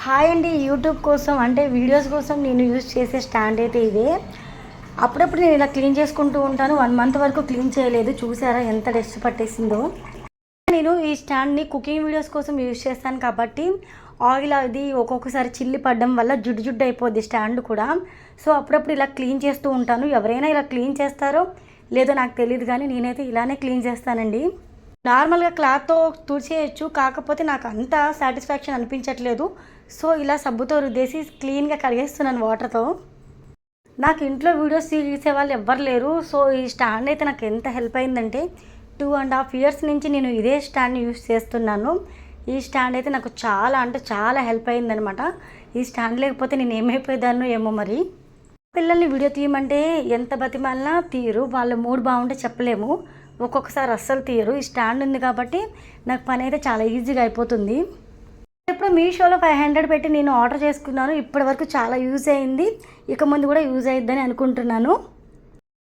Hi అండి. YouTube కోసం అంటే వీడియోస్ కోసం నేను యూజ్ చేసే స్టాండ్ అయితే ఇదే. అప్పుడప్పుడు నేను ఇలా క్లీన్ చేసుకుంటూ ఉంటాను. 1 మంత్ వరకు క్లీన్ చేయలేదు. చూసారా ఎంత డస్ట్ పట్టేసిందో. నేను ఈ స్టాండ్ని కుకింగ్ వీడియోస్ కోసం యూజ్ చేస్తాను కాబట్టి ఆయిల్ అది ఒక్కొక్కసారి చిల్లి పడడం వల్ల జిడ్డు జిడ్డు అయిపోద్ది స్టాండ్ కూడా. సో అప్పుడప్పుడు ఇలా క్లీన్ చేస్తూ ఉంటాను. ఎవరైనా ఇలా క్లీన్ చేస్తారో లేదో నాకు తెలియదు, కానీ నేనైతే ఇలానే క్లీన్ చేస్తానండి. నార్మల్గా క్లాత్తో తుడిచేయచ్చు, కాకపోతే నాకు అంత సాటిస్ఫాక్షన్ అనిపించట్లేదు. సో ఇలా సబ్బుతో రుద్దేసి క్లీన్గా కడిగేస్తున్నాను వాటర్తో. నాకు ఇంట్లో వీడియోస్ తీసే వాళ్ళు ఎవ్వరు లేరు. సో ఈ స్టాండ్ అయితే నాకు ఎంత హెల్ప్ అయిందంటే 2.5 years నుంచి నేను ఇదే స్టాండ్ని యూస్ చేస్తున్నాను. ఈ స్టాండ్ అయితే నాకు చాలా అంటే చాలా హెల్ప్ అయిందనమాట. ఈ స్టాండ్ లేకపోతే నేను ఏమైపోయేదాన్నో ఏమో మరి. పిల్లల్ని వీడియో తీయమంటే ఎంత బతిమాలినా తీయరు. వాళ్ళ మూడ్ బాగుంటే చెప్పలేము, ఒక్కొక్కసారి అస్సలు తీయరు. ఈ స్టాండ్ ఉంది కాబట్టి నాకు పని అయితే చాలా ఈజీగా అయిపోతుంది. ఇప్పుడు మీషోలో 500 పెట్టి నేను ఆర్డర్ చేసుకున్నాను. ఇప్పటి వరకు చాలా యూజ్ అయింది, ఇక ముందు కూడా యూజ్ అయ్యిద్దని అనుకుంటున్నాను.